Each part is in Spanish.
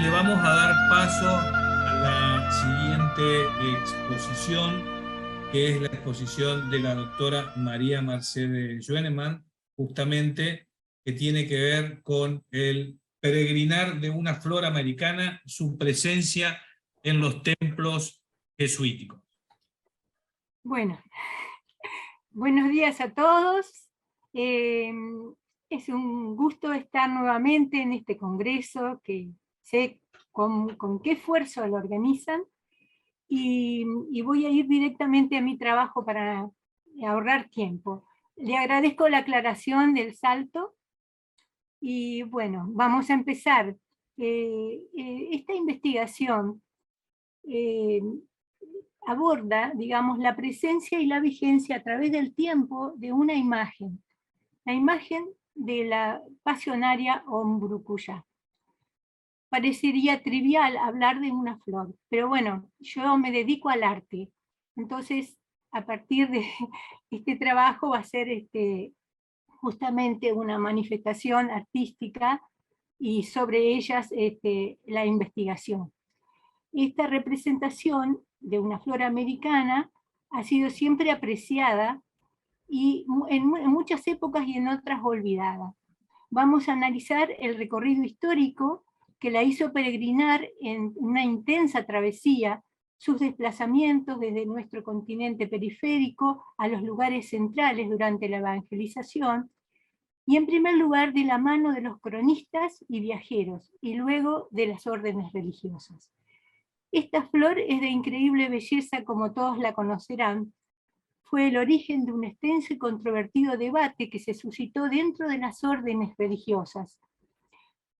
le vamos a dar paso a la siguiente exposición, que es la exposición de la doctora María Mercedes Schwenemann, justamente, que tiene que ver con el peregrinar de una flor americana, su presencia en los templos jesuíticos. Bueno, buenos días a todos. Es un gusto estar nuevamente en este congreso, que sé con qué esfuerzo lo organizan, y voy a ir directamente a mi trabajo para ahorrar tiempo. Le agradezco la aclaración del salto, y bueno, vamos a empezar. Esta investigación aborda, digamos, la presencia y la vigencia a través del tiempo de una imagen, la imagen de la pasionaria Ombrukuya. Parecería trivial hablar de una flor, pero bueno, yo me dedico al arte, entonces a partir de este trabajo va a ser justamente una manifestación artística y sobre ellas la investigación. Esta representación de una flor americana ha sido siempre apreciada y en muchas épocas y en otras olvidada. Vamos a analizar el recorrido histórico que la hizo peregrinar en una intensa travesía, sus desplazamientos desde nuestro continente periférico a los lugares centrales durante la evangelización, y en primer lugar de la mano de los cronistas y viajeros, y luego de las órdenes religiosas. Esta flor es de increíble belleza, como todos la conocerán. Fue el origen de un extenso y controvertido debate que se suscitó dentro de las órdenes religiosas.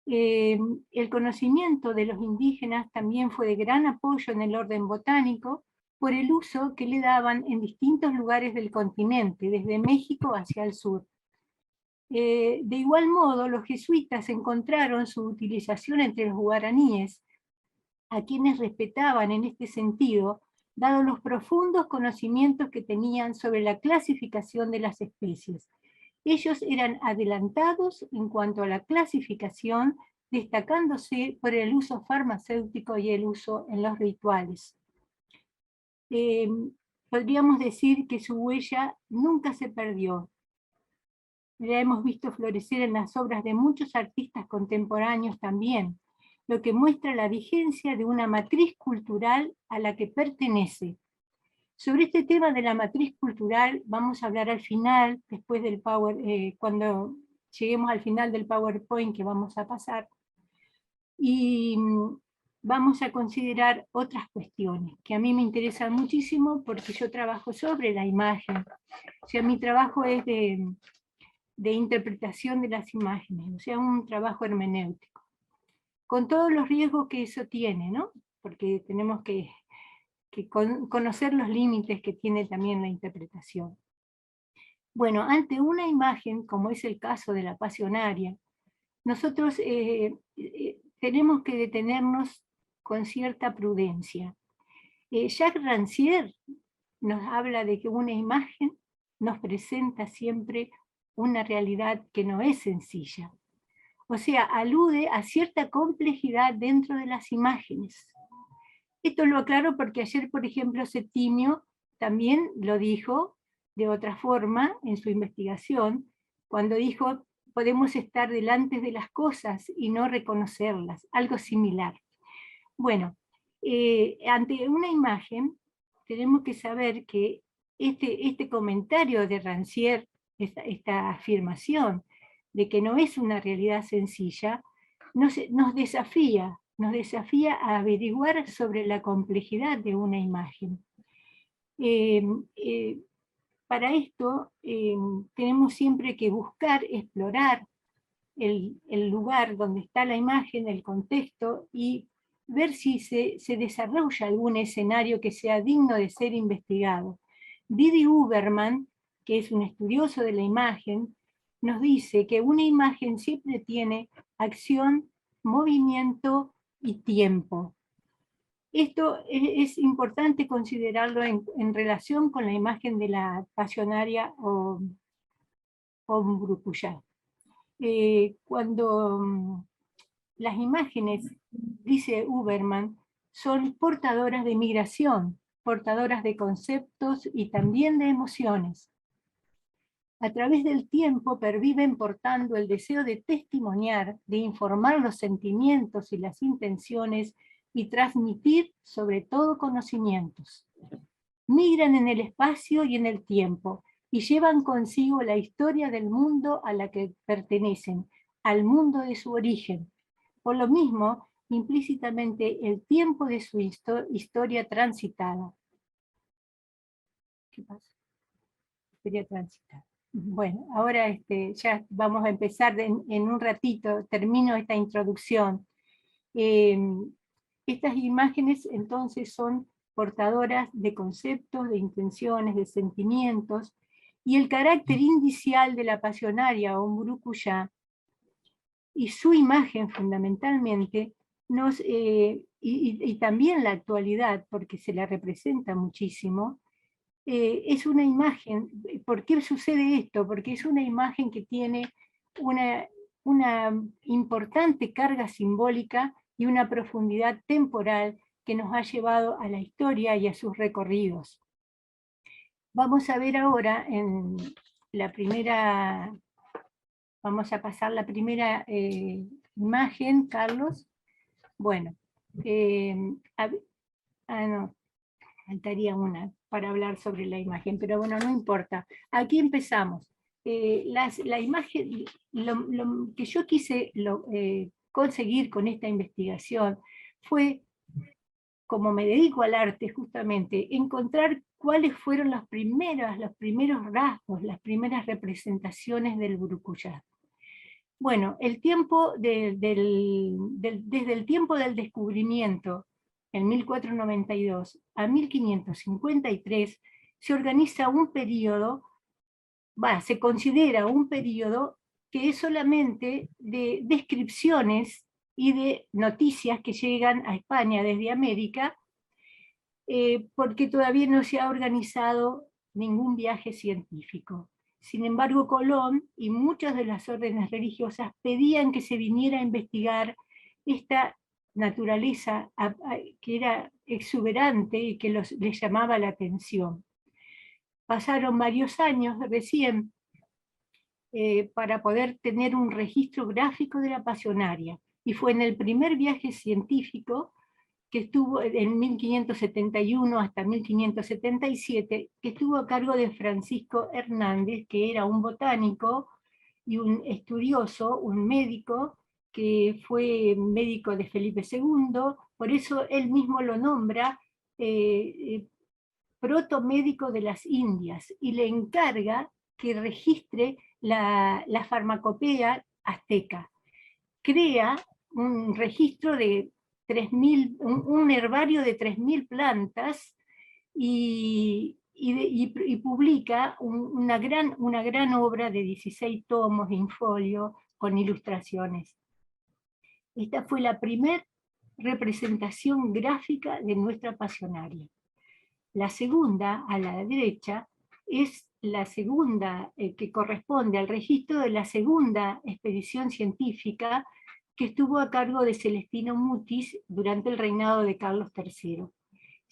El conocimiento de los indígenas también fue de gran apoyo en el orden botánico por el uso que le daban en distintos lugares del continente, desde México hacia el sur. De igual modo, los jesuitas encontraron su utilización entre los guaraníes, a quienes respetaban en este sentido, dado los profundos conocimientos que tenían sobre la clasificación de las especies. Ellos eran adelantados en cuanto a la clasificación, destacándose por el uso farmacéutico y el uso en los rituales. Podríamos decir que su huella nunca se perdió. La hemos visto florecer en las obras de muchos artistas contemporáneos también, lo que muestra la vigencia de una matriz cultural a la que pertenece. Sobre este tema de la matriz cultural vamos a hablar al final, después del cuando lleguemos al final del PowerPoint que vamos a pasar, y vamos a considerar otras cuestiones que a mí me interesan muchísimo porque yo trabajo sobre la imagen. O sea, mi trabajo es de interpretación de las imágenes, o sea, un trabajo hermenéutico, con todos los riesgos que eso tiene, ¿no? Porque tenemos que conocer los límites que tiene también la interpretación. Bueno, ante una imagen, como es el caso de la pasionaria, nosotros tenemos que detenernos con cierta prudencia. Jacques Rancière nos habla de que una imagen nos presenta siempre una realidad que no es sencilla. O sea, alude a cierta complejidad dentro de las imágenes. Esto lo aclaro porque ayer, por ejemplo, Septimio también lo dijo de otra forma en su investigación, cuando dijo, podemos estar delante de las cosas y no reconocerlas, algo similar. Bueno, ante una imagen tenemos que saber que este comentario de Rancière, esta afirmación de que no es una realidad sencilla, nos desafía a averiguar sobre la complejidad de una imagen. Para esto tenemos siempre que buscar, explorar el lugar donde está la imagen, el contexto, y ver si se desarrolla algún escenario que sea digno de ser investigado. Didi Huberman, que es un estudioso de la imagen, nos dice que una imagen siempre tiene acción, movimiento y tiempo. Esto es importante considerarlo en relación con la imagen de la pasionaria o Ombrukuya. Cuando las imágenes, dice Huberman, son portadoras de migración, portadoras de conceptos y también de emociones. A través del tiempo perviven portando el deseo de testimoniar, de informar los sentimientos y las intenciones y transmitir sobre todo conocimientos. Migran en el espacio y en el tiempo y llevan consigo la historia del mundo a la que pertenecen, al mundo de su origen. Por lo mismo, implícitamente el tiempo de su historia transitada. ¿Qué pasa? Historia transitada. Bueno, ahora ya vamos a empezar en un ratito, termino esta introducción. Estas imágenes entonces son portadoras de conceptos, de intenciones, de sentimientos, y el carácter indicial de la pasionaria o Murucuya, y su imagen fundamentalmente, y también la actualidad, porque se la representa muchísimo, es una imagen. ¿Por qué sucede esto? Porque es una imagen que tiene una importante carga simbólica y una profundidad temporal que nos ha llevado a la historia y a sus recorridos. Vamos a ver ahora en la primera, vamos a pasar la primera imagen, Carlos. Bueno, no, faltaría una para hablar sobre la imagen, pero bueno, no importa. Aquí empezamos. La imagen, lo que yo quise conseguir con esta investigación fue, como me dedico al arte justamente, encontrar cuáles fueron los primeros rasgos, las primeras representaciones del Burukuyá. Bueno, desde el tiempo del descubrimiento, en 1492 a 1553, se organiza un periodo, se considera un periodo que es solamente de descripciones y de noticias que llegan a España desde América, porque todavía no se ha organizado ningún viaje científico. Sin embargo, Colón y muchas de las órdenes religiosas pedían que se viniera a investigar esta naturaleza que era exuberante y que les llamaba la atención. Pasaron varios años recién para poder tener un registro gráfico de la pasionaria, y fue en el primer viaje científico, que estuvo en 1571 hasta 1577, que estuvo a cargo de Francisco Hernández, que era un botánico y un estudioso, un médico, que fue médico de Felipe II, por eso él mismo lo nombra protomédico de las Indias, y le encarga que registre la farmacopea azteca. Crea un registro de 3.000, un herbario de 3.000 plantas, y publica una gran obra de 16 tomos de infolio con ilustraciones. Esta fue la primera representación gráfica de nuestra pasionaria. La segunda, a la derecha, es la segunda que corresponde al registro de la segunda expedición científica que estuvo a cargo de Celestino Mutis durante el reinado de Carlos III.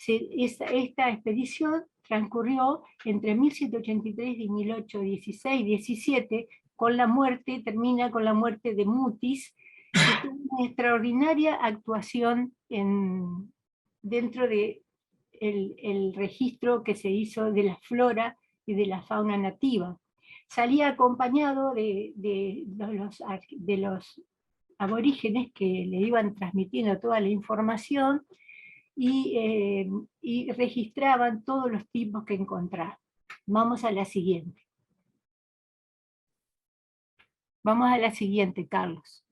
Esta expedición transcurrió entre 1783 y 1816-17, termina con la muerte de Mutis, que tuvo una extraordinaria actuación dentro de el registro que se hizo de la flora y de la fauna nativa. Salía acompañado de los aborígenes que le iban transmitiendo toda la información, y registraban todos los tipos que encontraban. Vamos a la siguiente. Vamos a la siguiente, Carlos.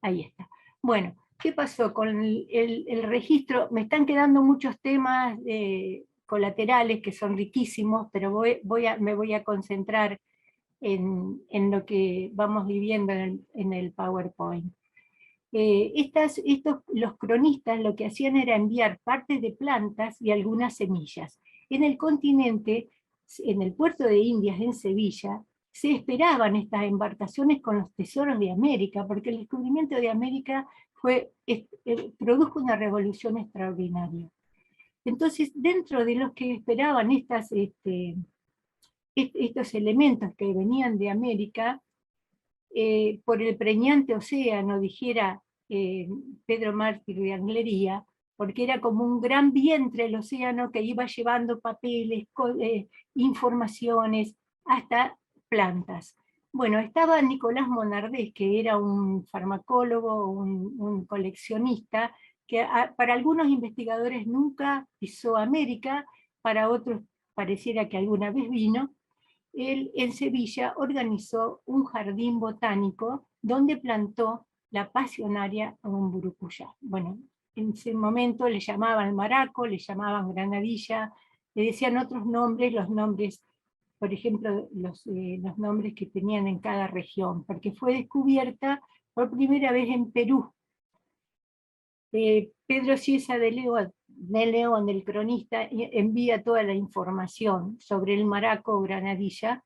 Ahí está. Bueno, ¿qué pasó con el registro? Me están quedando muchos temas colaterales que son riquísimos, pero me voy a concentrar en lo que vamos viviendo en el PowerPoint. Los cronistas lo que hacían era enviar partes de plantas y algunas semillas. En el continente, en el puerto de Indias, en Sevilla, se esperaban estas embarcaciones con los tesoros de América, porque el descubrimiento de América produjo una revolución extraordinaria. Entonces, dentro de los que esperaban estos elementos que venían de América, por el preñante océano, dijera Pedro Mártir de Anglería, porque era como un gran vientre el océano que iba llevando papeles, informaciones, hasta plantas. Bueno, estaba Nicolás Monardés, que era un farmacólogo, un coleccionista, que para algunos investigadores nunca pisó América, para otros pareciera que alguna vez vino. Él en Sevilla organizó un jardín botánico donde plantó la pasionaria Umburucuyá. Bueno, en ese momento le llamaban maraco, le llamaban granadilla, le decían otros nombres, los nombres, por ejemplo, los nombres que tenían en cada región, porque fue descubierta por primera vez en Perú. Pedro Cieza de León, el cronista, envía toda la información sobre el maraco o granadilla,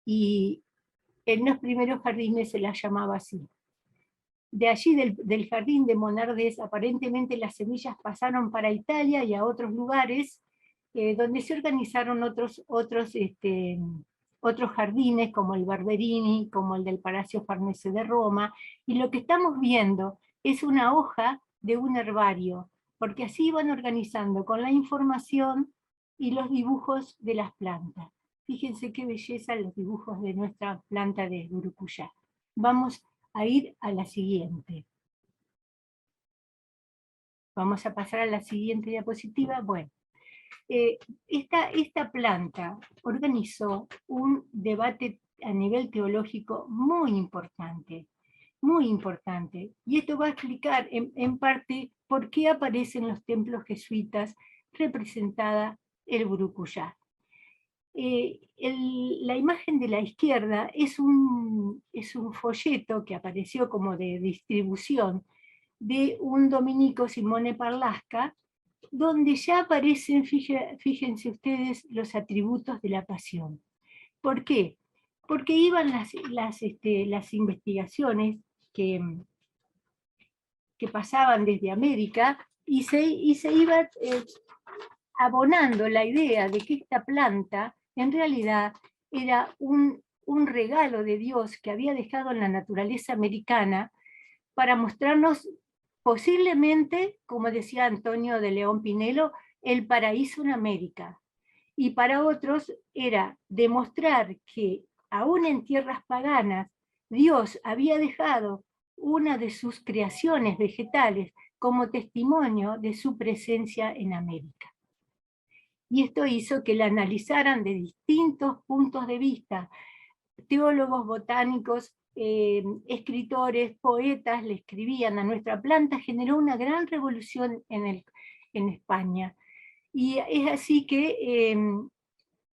y en los primeros jardines se la llamaba así. De allí, del jardín de Monardés, aparentemente las semillas pasaron para Italia y a otros lugares, donde se organizaron otros jardines, como el Barberini, como el del Palacio Farnese de Roma, y lo que estamos viendo es una hoja de un herbario, porque así iban organizando con la información y los dibujos de las plantas. Fíjense qué belleza los dibujos de nuestra planta de Urucuyá. Vamos a ir a la siguiente. Vamos a pasar a la siguiente diapositiva. Bueno, esta planta organizó un debate a nivel teológico muy importante, y esto va a explicar en parte por qué aparecen los templos jesuitas representada el Burucuyá. La imagen de la izquierda es un folleto que apareció como de distribución de un dominico, Simone Parlasca, donde ya aparecen, fíjense ustedes, los atributos de la pasión. ¿Por qué? Porque iban las investigaciones que pasaban desde América y se iba abonando la idea de que esta planta en realidad era un regalo de Dios que había dejado en la naturaleza americana para mostrarnos posiblemente, como decía Antonio de León Pinelo, el paraíso en América. Y para otros era demostrar que aún en tierras paganas Dios había dejado una de sus creaciones vegetales como testimonio de su presencia en América. Y esto hizo que la analizaran de distintos puntos de vista. Teólogos, botánicos, escritores, poetas le escribían a nuestra planta, generó una gran revolución en España. Y es así que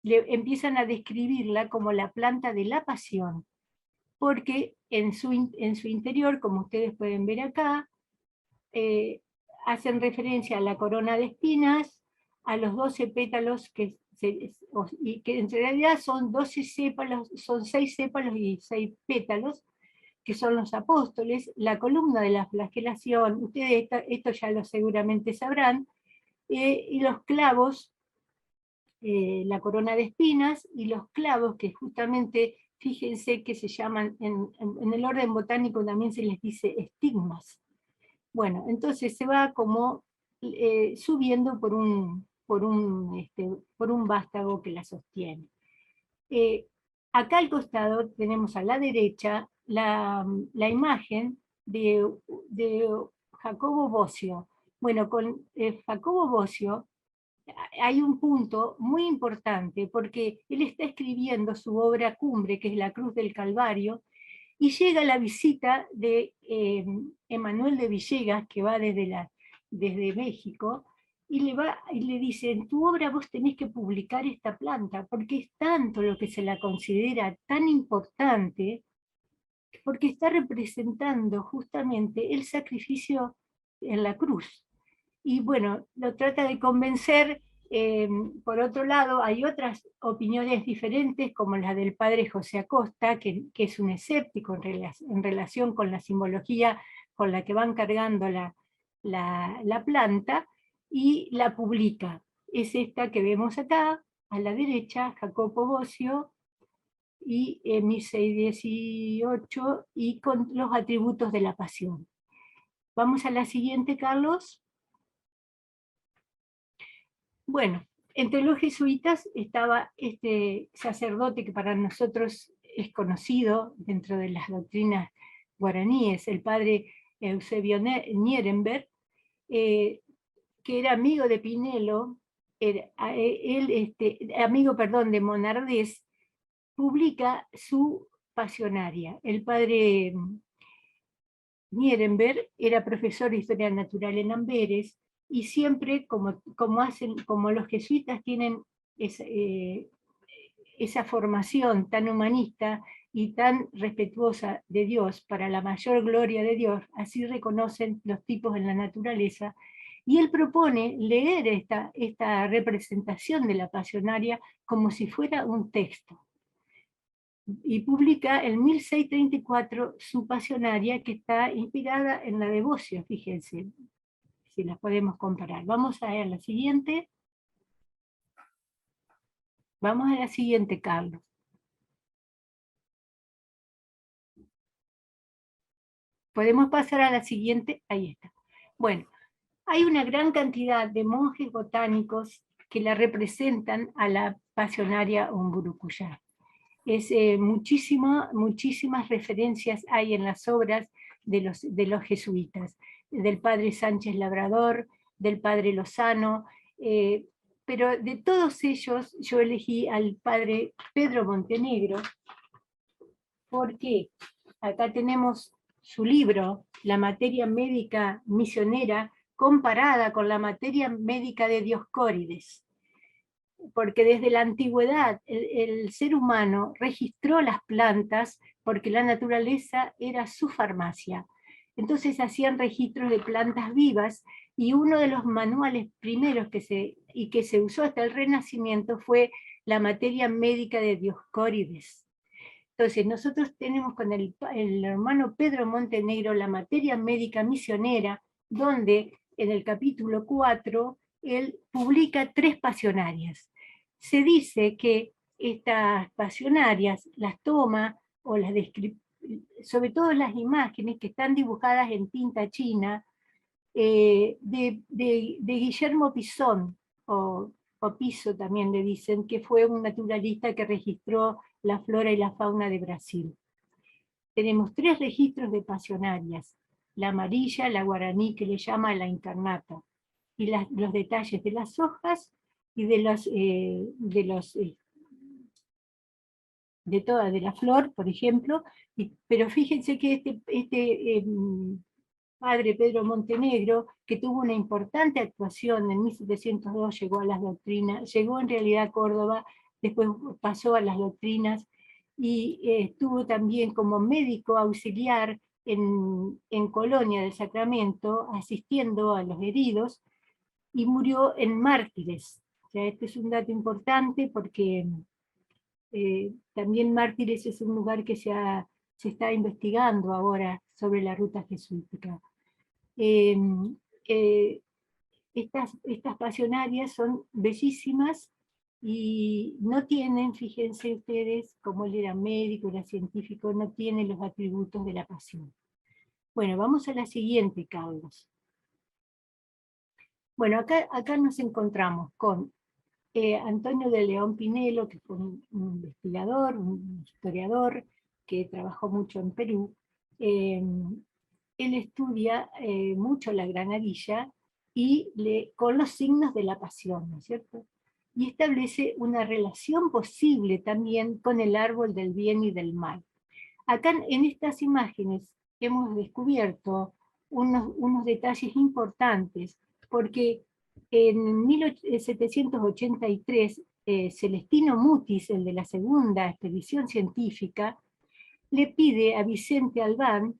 empiezan a describirla como la planta de la pasión, porque en su interior, como ustedes pueden ver acá, hacen referencia a la corona de espinas, a los 12 pétalos que en realidad son 12 sépalos, son 6 sépalos y 6 pétalos, que son los apóstoles, la columna de la flagelación, ustedes esto ya lo seguramente sabrán, y los clavos, la corona de espinas, y los clavos que justamente, fíjense que se llaman, en el orden botánico también se les dice estigmas. Bueno, entonces se va como subiendo por un vástago que la sostiene. Acá al costado tenemos a la derecha la imagen de Jacobo Bosio. Bueno, con Jacobo Bosio hay un punto muy importante, porque él está escribiendo su obra cumbre, que es La Cruz del Calvario, y llega la visita de Emanuel de Villegas, que va desde México, y le dice, en tu obra vos tenés que publicar esta planta, porque es tanto lo que se la considera tan importante, porque está representando justamente el sacrificio en la cruz. Y bueno, lo trata de convencer. Por otro lado, hay otras opiniones diferentes, como la del padre José Acosta, que es un escéptico en relación con la simbología con la que van cargando la planta y la publica. Es esta que vemos acá, a la derecha, Jacopo Bosio, y 1618, y con los atributos de la pasión. Vamos a la siguiente, Carlos. Bueno, entre los jesuitas estaba este sacerdote que para nosotros es conocido dentro de las doctrinas guaraníes, el padre Eusebio Nierenberg, que era amigo de Pinelo, amigo, perdón, de Monardés, publica su pasionaria. El padre Nierenberg era profesor de Historia Natural en Amberes, y siempre, como los jesuitas tienen esa formación tan humanista y tan respetuosa de Dios, para la mayor gloria de Dios, así reconocen los tipos en la naturaleza, y él propone leer esta representación de la pasionaria como si fuera un texto. Y publica en 1634 su pasionaria, que está inspirada en la de Bosio, fíjense, si las podemos comparar. Vamos a ver la siguiente. Vamos a la siguiente, Carlos. Podemos pasar a la siguiente, ahí está. Bueno, hay una gran cantidad de monjes botánicos que la representan a la pasionaria Umburucuyá. Muchísimas referencias hay en las obras de los jesuitas, del padre Sánchez Labrador, del padre Lozano, pero de todos ellos yo elegí al padre Pedro Montenegro, porque acá tenemos su libro, La materia médica misionera, comparada con la materia médica de Dioscórides, porque desde la antigüedad el ser humano registró las plantas porque la naturaleza era su farmacia. Entonces hacían registros de plantas vivas, y uno de los manuales primeros que se usó hasta el Renacimiento fue la materia médica de Dioscórides. Entonces nosotros tenemos con el hermano Pedro Montenegro la materia médica misionera, donde en el capítulo 4 él publica 3 pasionarias. Se dice que estas pasionarias las toma, o las sobre todo las imágenes que están dibujadas en tinta china, de Guillermo Pisón, o Piso también le dicen, que fue un naturalista que registró la flora y la fauna de Brasil. Tenemos 3 registros de pasionarias: la amarilla, la guaraní, que le llama la incarnata, y los detalles de las hojas y de la flor, por ejemplo. Pero fíjense que padre Pedro Montenegro, que tuvo una importante actuación en 1702, llegó a las doctrinas, llegó en realidad a Córdoba, después pasó a las doctrinas, y estuvo también como médico auxiliar en Colonia del Sacramento, asistiendo a los heridos, y murió en Mártires. O sea, este es un dato importante porque también Mártires es un lugar que se está investigando ahora sobre la ruta jesuítica. Estas pasionarias son bellísimas y no tienen, fíjense ustedes, como él era médico, era científico, no tiene los atributos de la pasión. Bueno, vamos a la siguiente, Carlos. Bueno, acá nos encontramos con Antonio de León Pinelo, que fue un investigador, un historiador, que trabajó mucho en Perú. Él estudia mucho la granadilla y con los signos de la pasión, ¿no es cierto? Y establece una relación posible también con el árbol del bien y del mal. Acá en estas imágenes hemos descubierto unos detalles importantes, porque en 1783 Celestino Mutis, el de la segunda expedición científica, le pide a Vicente Albán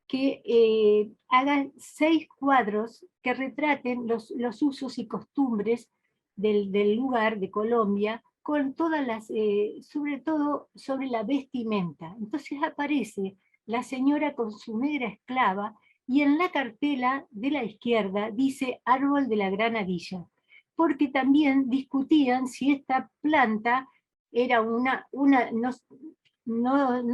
que haga 6 cuadros que retraten los usos y costumbres del lugar de Colombia, con todas sobre todo sobre la vestimenta. Entonces aparece la señora con su negra esclava, y en la cartela de la izquierda dice árbol de la granadilla, porque también discutían si esta planta era no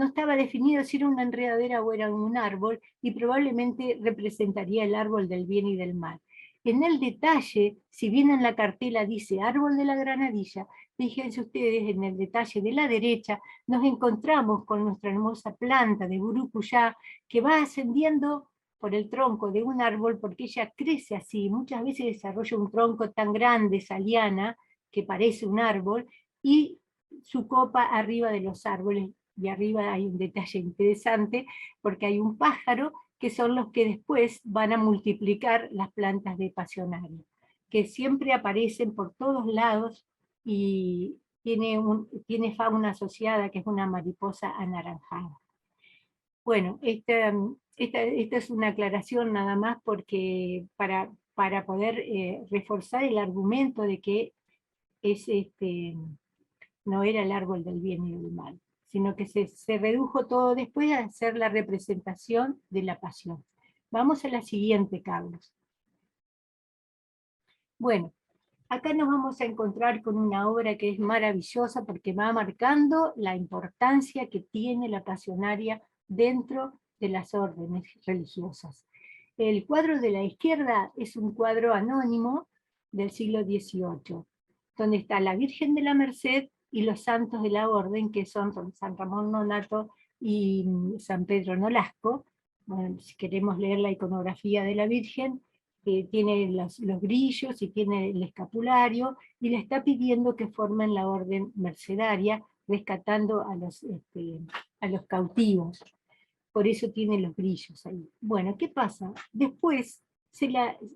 estaba definido si era una enredadera o era un árbol, y probablemente representaría el árbol del bien y del mal. En el detalle, si bien en la cartela dice árbol de la granadilla, fíjense ustedes, en el detalle de la derecha, nos encontramos con nuestra hermosa planta de burucuyá, que va ascendiendo por el tronco de un árbol, porque ella crece así, muchas veces desarrolla un tronco tan grande, esa liana, que parece un árbol, y su copa arriba de los árboles, y arriba hay un detalle interesante, porque hay un pájaro, que son los que después van a multiplicar las plantas de pasionaria, que siempre aparecen por todos lados, y tiene fauna asociada, que es una mariposa anaranjada. Bueno, esta es una aclaración nada más, porque para poder reforzar el argumento de que es no era el árbol del bien y del mal, sino que se redujo todo después a ser la representación de la pasión. Vamos a la siguiente, Carlos. Bueno, acá nos vamos a encontrar con una obra que es maravillosa, porque va marcando la importancia que tiene la pasionaria dentro de las órdenes religiosas. El cuadro de la izquierda es un cuadro anónimo del siglo XVIII, donde está la Virgen de la Merced y los santos de la orden, que son San Ramón Nonnato y San Pedro Nolasco. Bueno, si queremos leer la iconografía de la Virgen, tiene los grillos y tiene el escapulario, y le está pidiendo que formen la orden mercedaria, rescatando a los cautivos. Por eso tiene los grillos ahí. Bueno, ¿qué pasa? Después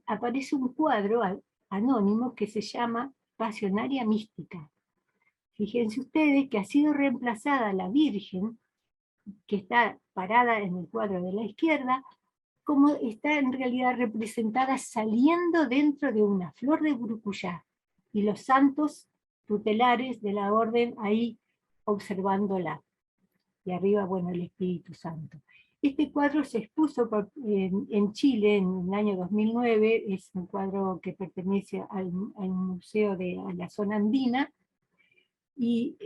aparece un cuadro anónimo que se llama Pasionaria Mística. Fíjense ustedes que ha sido reemplazada la Virgen, que está parada en el cuadro de la izquierda, como está en realidad representada saliendo dentro de una flor de burucuyá, y los santos tutelares de la orden ahí observándola. Y arriba, bueno, el Espíritu Santo. Este cuadro se expuso en Chile en el año 2009, es un cuadro que pertenece al museo de la zona andina, y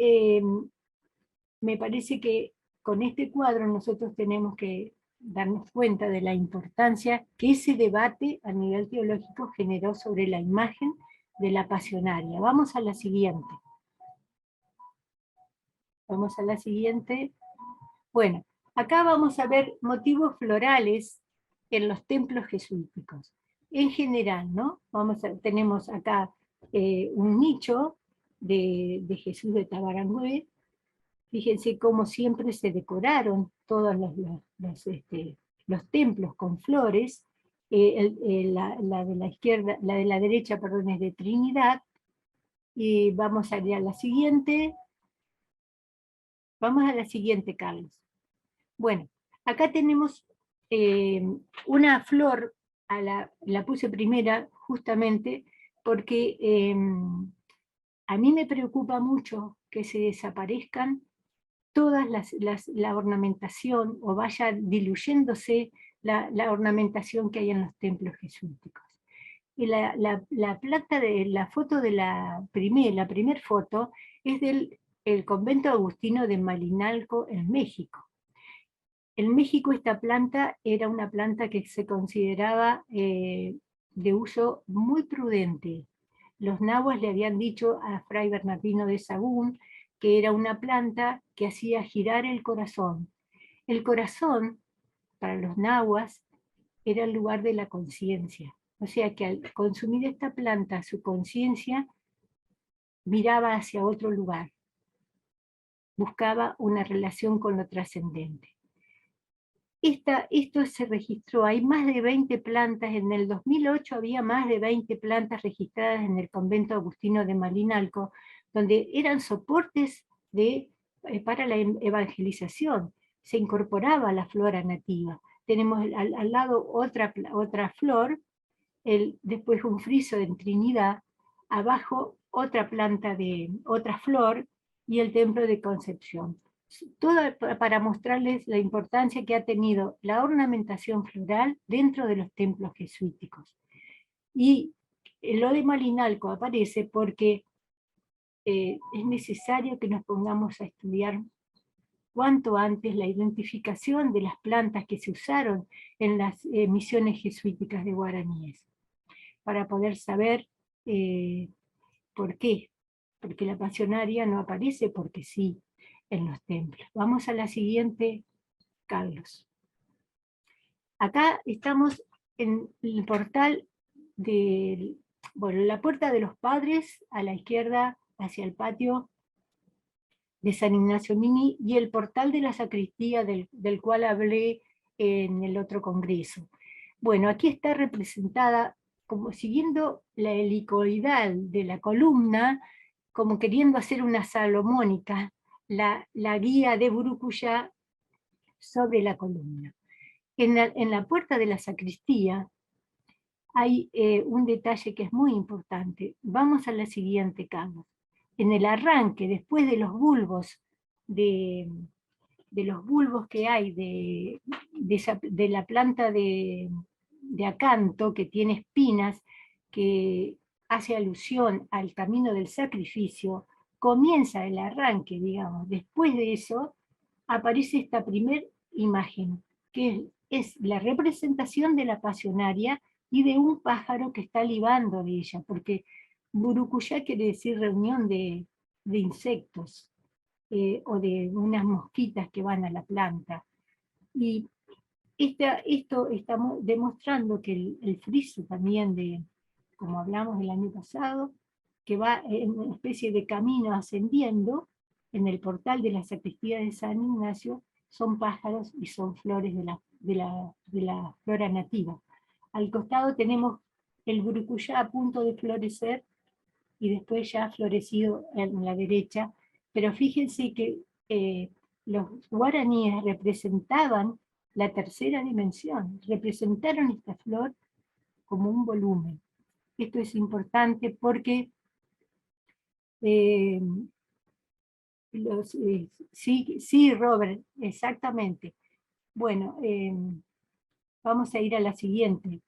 me parece que con este cuadro nosotros tenemos que darnos cuenta de la importancia que ese debate a nivel teológico generó sobre la imagen de la pasionaria. Vamos a la siguiente. Vamos a la siguiente. Bueno, acá vamos a ver motivos florales en los templos jesuíticos. En general, ¿no? Tenemos acá un nicho de Jesús de Tabarangüe. Fíjense cómo siempre se decoraron todos los templos con flores. La de la izquierda, la de la derecha, perdón, es de Trinidad. Y vamos a ir a la siguiente. Vamos a la siguiente, Carlos. Bueno, acá tenemos una flor, la puse primera justamente porque a mí me preocupa mucho que se desaparezcan toda la ornamentación, o vaya diluyéndose la ornamentación que hay en los templos jesuíticos. Y la foto de la primer foto es del convento agustino de Malinalco en México. En México esta planta era una planta que se consideraba de uso muy prudente. Los nahuas le habían dicho a Fray Bernardino de Sahagún que era una planta que hacía girar el corazón. El corazón, para los nahuas, era el lugar de la conciencia. O sea que al consumir esta planta, su conciencia miraba hacia otro lugar, buscaba una relación con lo trascendente. Esto se registró, hay más de 20 plantas, en el 2008 había más de 20 plantas registradas en el convento agustino de Malinalco, donde eran soportes para la evangelización, se incorporaba la flora nativa. Tenemos al lado otra flor, después un friso en Trinidad, abajo otra planta otra flor, y el templo de Concepción. para mostrarles la importancia que ha tenido la ornamentación floral dentro de los templos jesuíticos. Y lo de Malinalco aparece porque es necesario que nos pongamos a estudiar cuanto antes la identificación de las plantas que se usaron en las misiones jesuíticas de guaraníes, para poder saber por qué, porque la pasionaria no aparece porque sí en los templos. Vamos a la siguiente, Carlos. Acá estamos en el portal de, bueno, la puerta de los padres, a la izquierda hacia el patio de San Ignacio Mini, y el portal de la sacristía del cual hablé en el otro congreso. Bueno, aquí está representada como siguiendo la helicoidal de la columna, como queriendo hacer una salomónica, la guía de Burucuyá sobre la columna. En la puerta de la sacristía hay un detalle que es muy importante. Vamos a la siguiente, Carlos. En el arranque, después de los bulbos, de los bulbos que hay de la planta de acanto, que tiene espinas, que hace alusión al camino del sacrificio, comienza el arranque, digamos. Después de eso aparece esta primer imagen, que es la representación de la pasionaria y de un pájaro que está libando de ella, porque Burucuyá quiere decir reunión de insectos, o de unas mosquitas que van a la planta. Y esto estamos demostrando que el friso también, como hablamos el año pasado, que va en una especie de camino ascendiendo en el portal de la sacristía de San Ignacio, son pájaros y son flores de la flora nativa. Al costado tenemos el burucuyá a punto de florecer, y después ya ha florecido en la derecha, pero fíjense que los guaraníes representaban la tercera dimensión, representaron esta flor como un volumen. Esto es importante porque sí, Robert, exactamente. Bueno, vamos a ir a la siguiente.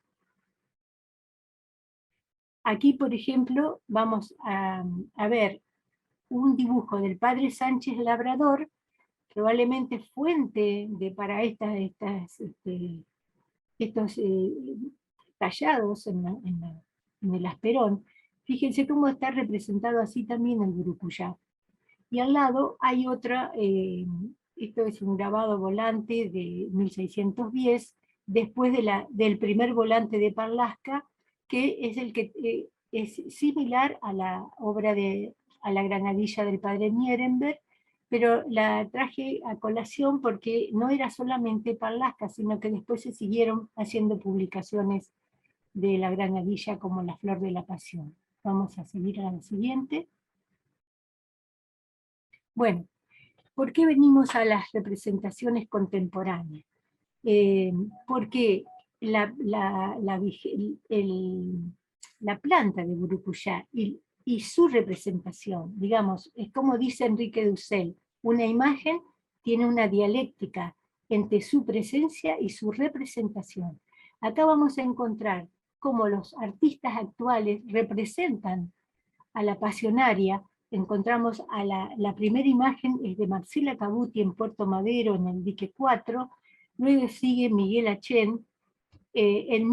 Aquí, por ejemplo, vamos a ver un dibujo del padre Sánchez Labrador, probablemente fuente para estos tallados en el asperón. Fíjense cómo está representado así también el burucuyá. Y al lado hay otra, esto es un grabado volante de 1610, después del primer volante de Parlasca, que es el que es similar a la obra a la granadilla del padre Nierenberg, pero la traje a colación porque no era solamente Parlasca, sino que después se siguieron haciendo publicaciones de la granadilla como La Flor de la Pasión. Vamos a seguir a la siguiente. Bueno, ¿por qué venimos a las representaciones contemporáneas? Porque la planta de burucuyá y su representación, digamos, es como dice Enrique Dussel, una imagen tiene una dialéctica entre su presencia y su representación. Acá vamos a encontrar cómo los artistas actuales representan a la pasionaria. Encontramos a la primera imagen es de Marcela Cabuti en Puerto Madero, en el dique 4, luego sigue Miguel Achén. En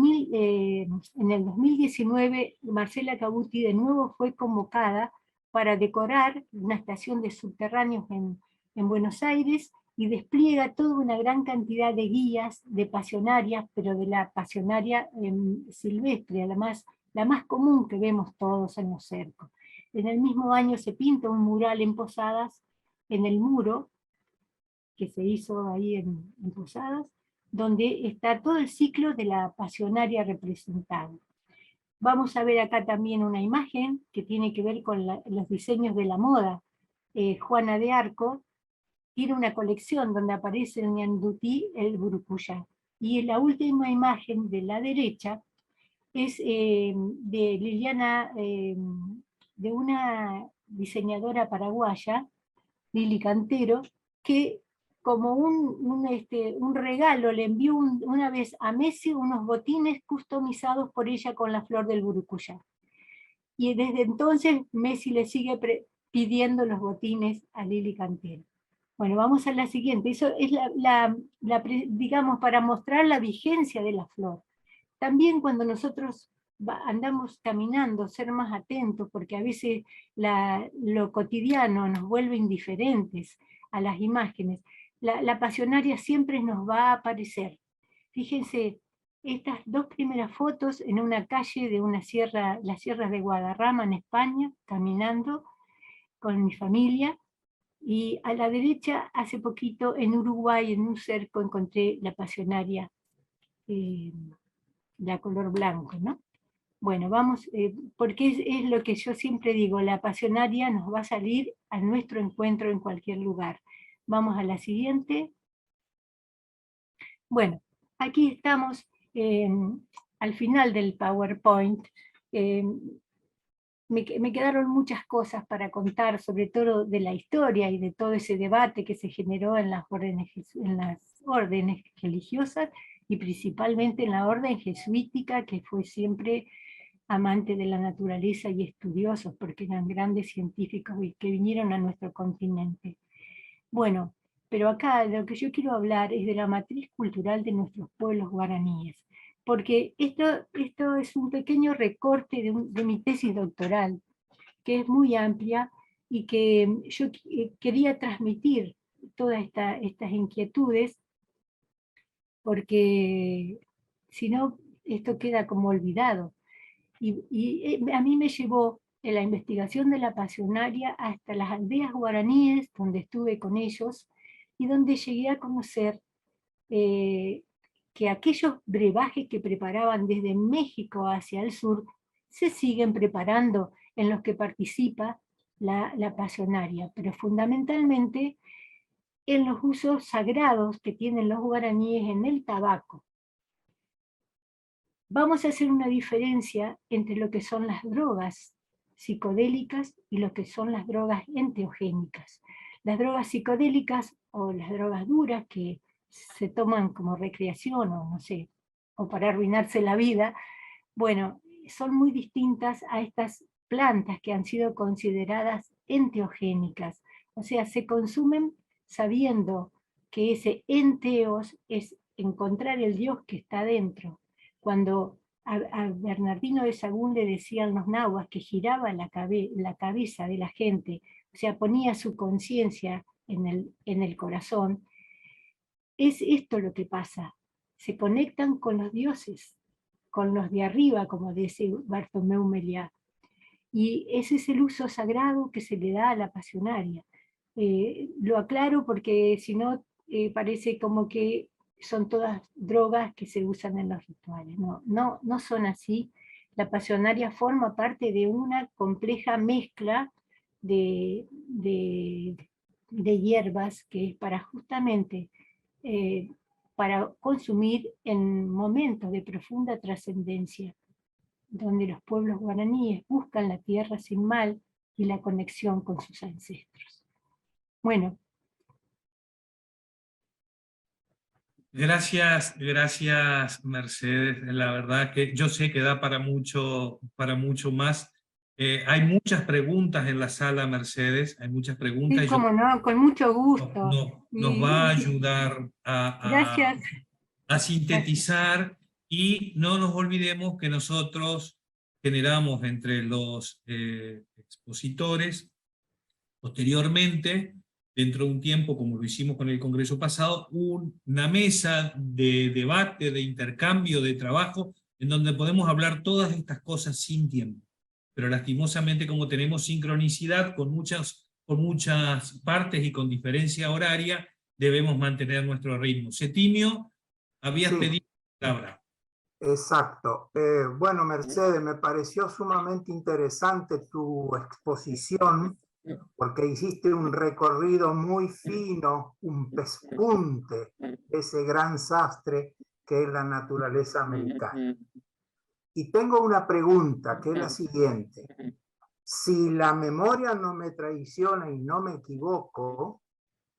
el 2019, Marcela Cabuti de nuevo fue convocada para decorar una estación de subterráneos en Buenos Aires, y despliega toda una gran cantidad de guías de pasionarias, pero de la pasionaria silvestre, la más común que vemos todos en los cercos. En el mismo año se pinta un mural en Posadas, en el muro que se hizo ahí en Posadas, donde está todo el ciclo de la pasionaria representada. Vamos a ver acá también una imagen que tiene que ver con los diseños de la moda. Juana de Arco tiene una colección donde aparece el ñandutí, el burucuyá. Y la última imagen de la derecha es de Liliana, de una diseñadora paraguaya, Lili Cantero, que como un regalo le envió una vez a Messi unos botines customizados por ella con la flor del burucuyá. Y desde entonces Messi le sigue pidiendo los botines a Lili Cantero. Bueno, vamos a la siguiente. Eso es digamos, para mostrar la vigencia de la flor. También cuando nosotros andamos caminando, ser más atentos, porque a veces lo cotidiano nos vuelve indiferentes a las imágenes. La pasionaria siempre nos va a aparecer. Fíjense, estas dos primeras fotos en una calle de una sierra, las sierras de Guadarrama en España, caminando con mi familia, y a la derecha, hace poquito, en Uruguay, en un cerco, encontré la pasionaria, la color blanco, ¿no? Bueno, vamos, porque es lo que yo siempre digo, la pasionaria nos va a salir a nuestro encuentro en cualquier lugar. Vamos a la siguiente. Bueno, aquí estamos al final del PowerPoint. Me quedaron muchas cosas para contar, sobre todo de la historia y de todo ese debate que se generó en las órdenes religiosas, y principalmente en la orden jesuítica, que fue siempre amante de la naturaleza y estudiosos, porque eran grandes científicos que vinieron a nuestro continente. Bueno, pero acá lo que yo quiero hablar es de la matriz cultural de nuestros pueblos guaraníes, porque esto es un pequeño recorte de mi tesis doctoral, que es muy amplia y que yo quería transmitir todas estas inquietudes, porque si no, esto queda como olvidado. Y a mí me llevó en la investigación de la pasionaria hasta las aldeas guaraníes, donde estuve con ellos, y donde llegué a conocer que aquellos brebajes que preparaban desde México hacia el sur se siguen preparando en los que participa la pasionaria, pero fundamentalmente en los usos sagrados que tienen los guaraníes en el tabaco. Vamos a hacer una diferencia entre lo que son las drogas psicodélicas y lo que son las drogas enteogénicas. Las drogas psicodélicas o las drogas duras que se toman como recreación o no sé, o para arruinarse la vida, bueno, son muy distintas a estas plantas que han sido consideradas enteogénicas. O sea, se consumen sabiendo que ese enteos es encontrar el Dios que está dentro. Cuando a Bernardino de Sahagún le decían los nahuas que giraba la cabeza de la gente, o sea, ponía su conciencia en el corazón, es esto lo que pasa. Se conectan con los dioses, con los de arriba, como dice Bartomeu Meliá. Y ese es el uso sagrado que se le da a la pasionaria. Lo aclaro porque si no parece como que son todas drogas que se usan en los rituales. No son así. La pasionaria forma parte de una compleja mezcla de hierbas que es para justamente para consumir en momentos de profunda trascendencia, donde los pueblos guaraníes buscan la tierra sin mal y la conexión con sus ancestros. Bueno. Gracias, Mercedes. La verdad que yo sé que da para mucho más. Hay muchas preguntas en la sala, Mercedes, hay muchas preguntas. Sí, como no, con mucho gusto. Nos va a ayudar Gracias. a sintetizar, y no nos olvidemos que nosotros generamos entre los expositores, posteriormente, dentro de un tiempo, como lo hicimos con el Congreso pasado, una mesa de debate, de intercambio, de trabajo, en donde podemos hablar todas estas cosas sin tiempo. Pero lastimosamente, como tenemos sincronicidad con muchas partes y con diferencia horaria, debemos mantener nuestro ritmo. Setimio, habías pedido palabra. Exacto. Bueno, Mercedes, me pareció sumamente interesante tu exposición, porque hiciste un recorrido muy fino, un pespunte de ese gran sastre que es la naturaleza americana. Y tengo una pregunta, que es la siguiente. Si la memoria no me traiciona y no me equivoco,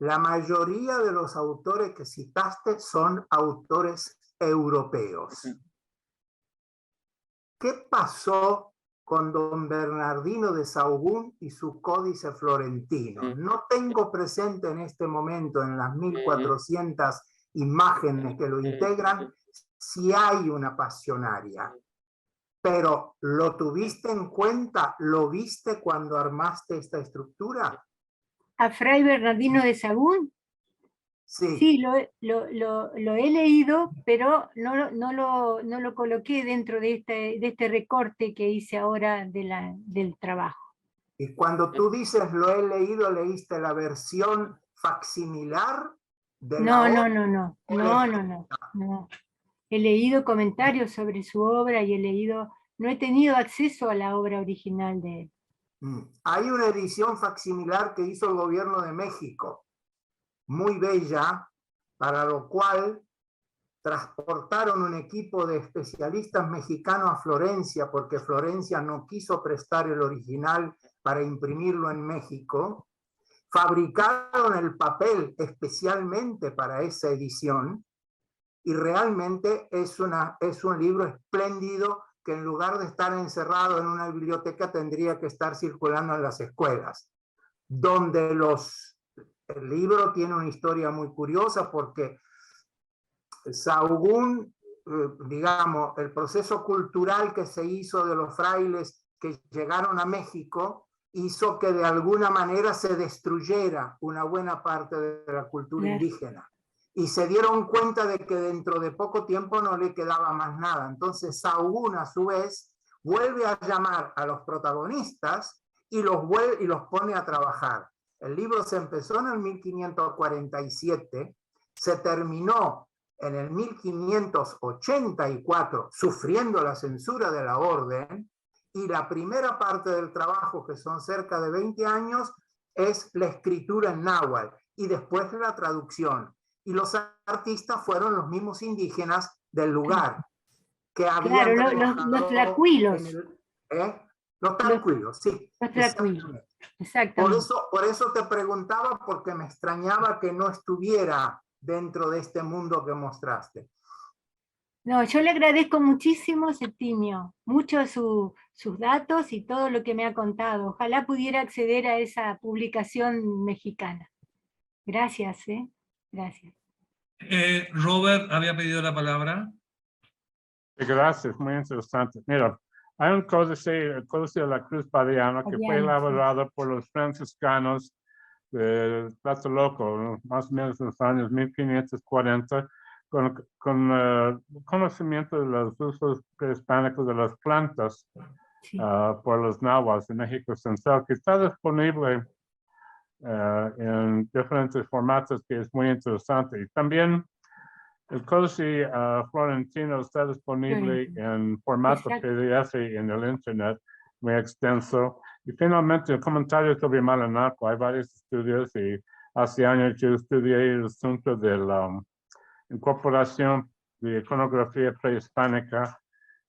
la mayoría de los autores que citaste son autores europeos. ¿Qué pasó con don Bernardino de Sahagún y su Códice Florentino? No tengo presente en este momento, en las 1400 imágenes que lo integran, si hay una pasionaria. Pero, ¿lo tuviste en cuenta? ¿Lo viste cuando armaste esta estructura? ¿A Fray Bernardino de Sahagún? Sí. Sí, lo he leído, pero no lo coloqué dentro de este recorte que hice ahora del trabajo. Y cuando tú dices lo he leído, ¿leíste la versión facsimilar de la obra? No. He leído comentarios sobre su obra y no he tenido acceso a la obra original de él. Hay una edición facsimilar que hizo el gobierno de México, muy bella, para lo cual transportaron un equipo de especialistas mexicanos a Florencia, porque Florencia no quiso prestar el original para imprimirlo en México. Fabricaron el papel especialmente para esa edición y realmente es un libro espléndido que en lugar de estar encerrado en una biblioteca tendría que estar circulando en las escuelas, donde el libro tiene una historia muy curiosa porque Sahagún, digamos, el proceso cultural que se hizo de los frailes que llegaron a México hizo que de alguna manera se destruyera una buena parte de la cultura indígena. Y se dieron cuenta de que dentro de poco tiempo no le quedaba más nada. Entonces Sahagún, a su vez, vuelve a llamar a los protagonistas y los pone a trabajar. El libro se empezó en el 1547, se terminó en el 1584, sufriendo la censura de la orden, y la primera parte del trabajo, que son cerca de 20 años, es la escritura en náhuatl, y después la traducción. Y los artistas fueron los mismos indígenas del lugar, que habían los tlacuilos. Los tlacuilos, sí. Los tlacuilos, exactamente. Por eso te preguntaba, porque me extrañaba que no estuviera dentro de este mundo que mostraste. No, yo le agradezco muchísimo, Septimio, mucho sus datos y todo lo que me ha contado. Ojalá pudiera acceder a esa publicación mexicana. Gracias, gracias. Robert había pedido la palabra. Gracias, muy interesante. Mira, hay un códice, el Códice de la Cruz Mariana, que fue elaborado por los franciscanos de Tlatelolco, más o menos en los años 1540, con conocimiento de los usos prehispánicos de las plantas por los nahuas en México Central, que está disponible en diferentes formatos, que es muy interesante. Y también el Códice Florentino está disponible en formato PDF en el Internet, muy extenso. Y finalmente, el comentario sobre Malinalco. Hay varios estudios y hace años yo estudié el asunto de la incorporación de iconografía prehispánica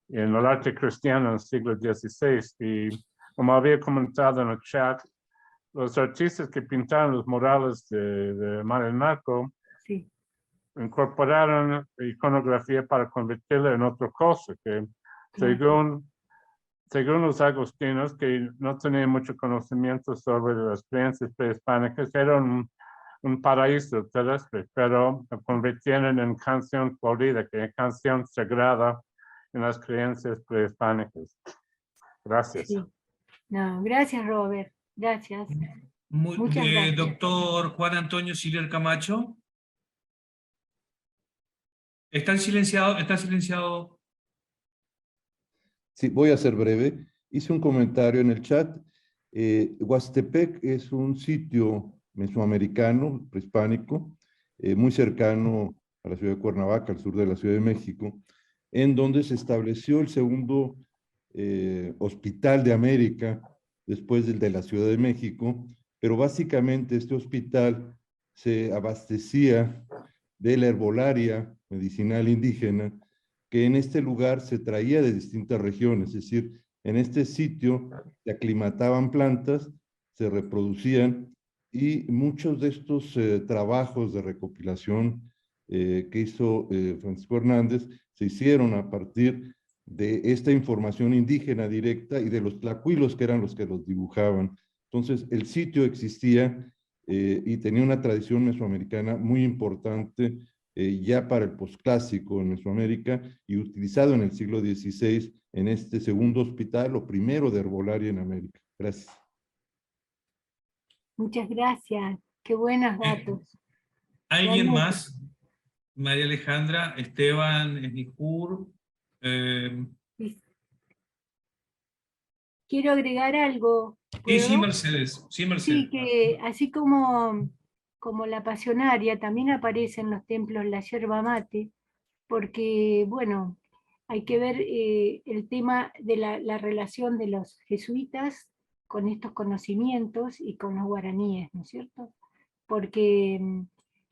en el arte cristiano en el siglo XVI. Y como había comentado en el chat, los artistas que pintaron los murales de Malinalco incorporaron iconografía para convertirla en otra cosa, que según los agustinos, que no tenían mucho conocimiento sobre las creencias prehispánicas, era un paraíso terrestre, pero lo convirtieron en canción florida, que es canción sagrada en las creencias prehispánicas. Gracias. Sí. No, gracias, Robert. Gracias. Muchas gracias. Doctor Juan Antonio Siller Camacho. ¿Está silenciado? Sí, voy a ser breve. Hice un comentario en el chat. Huastepec es un sitio mesoamericano, prehispánico, muy cercano a la ciudad de Cuernavaca, al sur de la Ciudad de México, en donde se estableció el segundo hospital de América, después del de la Ciudad de México, pero básicamente este hospital se abastecía de la herbolaria medicinal indígena, que en este lugar se traía de distintas regiones, es decir, en este sitio se aclimataban plantas, se reproducían y muchos de estos trabajos de recopilación que hizo Francisco Hernández se hicieron a partir de esta información indígena directa y de los tlacuilos que eran los que los dibujaban. Entonces, el sitio existía y tenía una tradición mesoamericana muy importante ya para el posclásico en Mesoamérica y utilizado en el siglo XVI en este segundo hospital o primero de herbolaria en América. Gracias. Muchas gracias. Qué buenos datos. ¿Alguien Realmente. más? María Alejandra, Esteban, Esnijur. Quiero agregar algo. Sí, sí, ¿Puedo? Mercedes. Sí, Mercedes. Sí, que así como la pasionaria, también aparece en los templos la yerba mate, porque, bueno, hay que ver el tema de la relación de los jesuitas con estos conocimientos y con los guaraníes, ¿no es cierto? Porque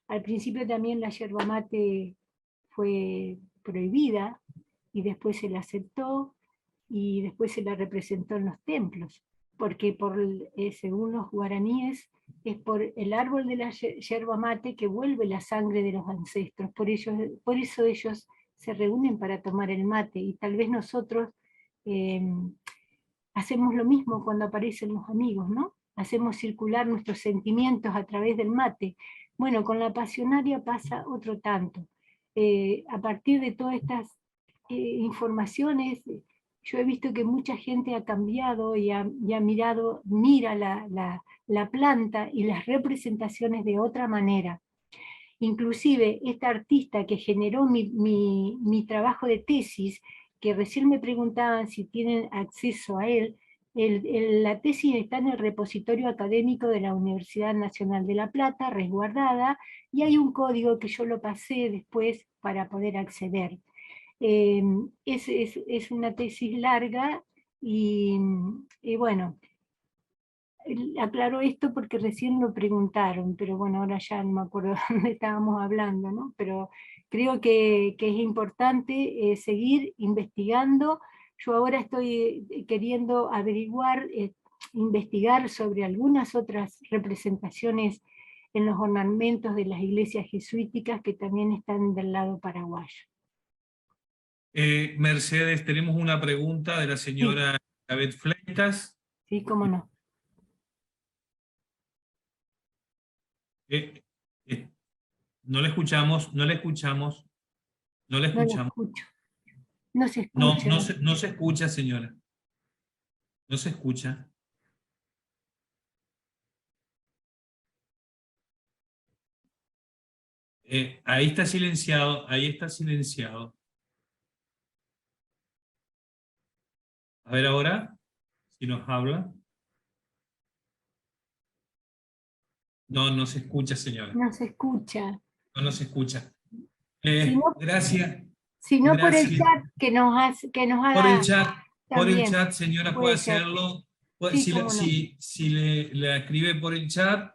al principio también la yerba mate fue prohibida y después se la aceptó y después se la representó en los templos, porque según los guaraníes es por el árbol de la yerba mate que vuelve la sangre de los ancestros, por eso ellos se reúnen para tomar el mate, y tal vez nosotros hacemos lo mismo cuando aparecen los amigos, ¿no? Hacemos circular nuestros sentimientos a través del mate. Bueno, con la pasionaria pasa otro tanto. A partir de todas estas informaciones, yo he visto que mucha gente ha cambiado y mira la planta y las representaciones de otra manera. Inclusive, esta artista que generó mi trabajo de tesis, que recién me preguntaban si tienen acceso a él, la tesis está en el repositorio académico de la Universidad Nacional de La Plata, resguardada, y hay un código que yo lo pasé después para poder acceder. Es una tesis larga y bueno, aclaro esto porque recién lo preguntaron, pero bueno, ahora ya no me acuerdo de dónde estábamos hablando, ¿no? Pero creo que es importante seguir investigando. Yo ahora estoy queriendo averiguar, investigar sobre algunas otras representaciones en los ornamentos de las iglesias jesuíticas que también están del lado paraguayo. Mercedes, tenemos una pregunta de la señora Elizabeth Fleitas. Sí, cómo no. No le escuchamos, no le escuchamos, no le escuchamos. No se escucha. No se escucha, señora. No se escucha. Ahí está silenciado, ahí está silenciado. A ver ahora, si nos habla. No se escucha, señora. No se escucha. No se escucha. Gracias. Si no, gracias. Por el chat que nos haga. Por el chat, señora, puede hacerlo. Sí, si le escribe por el chat,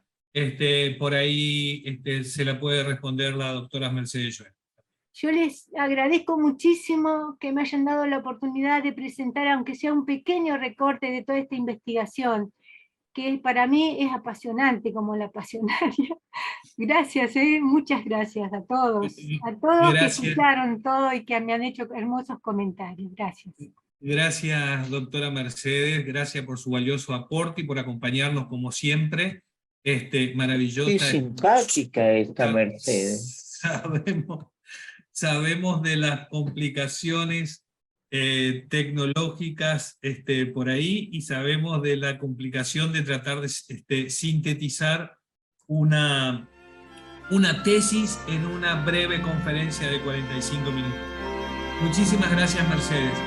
por ahí se la puede responder la doctora Mercedes Joel. Yo les agradezco muchísimo que me hayan dado la oportunidad de presentar, aunque sea un pequeño recorte de toda esta investigación, que para mí es apasionante como la pasionaria. Gracias, muchas gracias a todos que escucharon todo y que me han hecho hermosos comentarios. Gracias. Gracias, doctora Mercedes, gracias por su valioso aporte y por acompañarnos como siempre. Maravillosa. Qué simpática esta Mercedes. Sabemos de las complicaciones tecnológicas por ahí, y sabemos de la complicación de tratar de sintetizar una tesis en una breve conferencia de 45 minutos. Muchísimas gracias, Mercedes.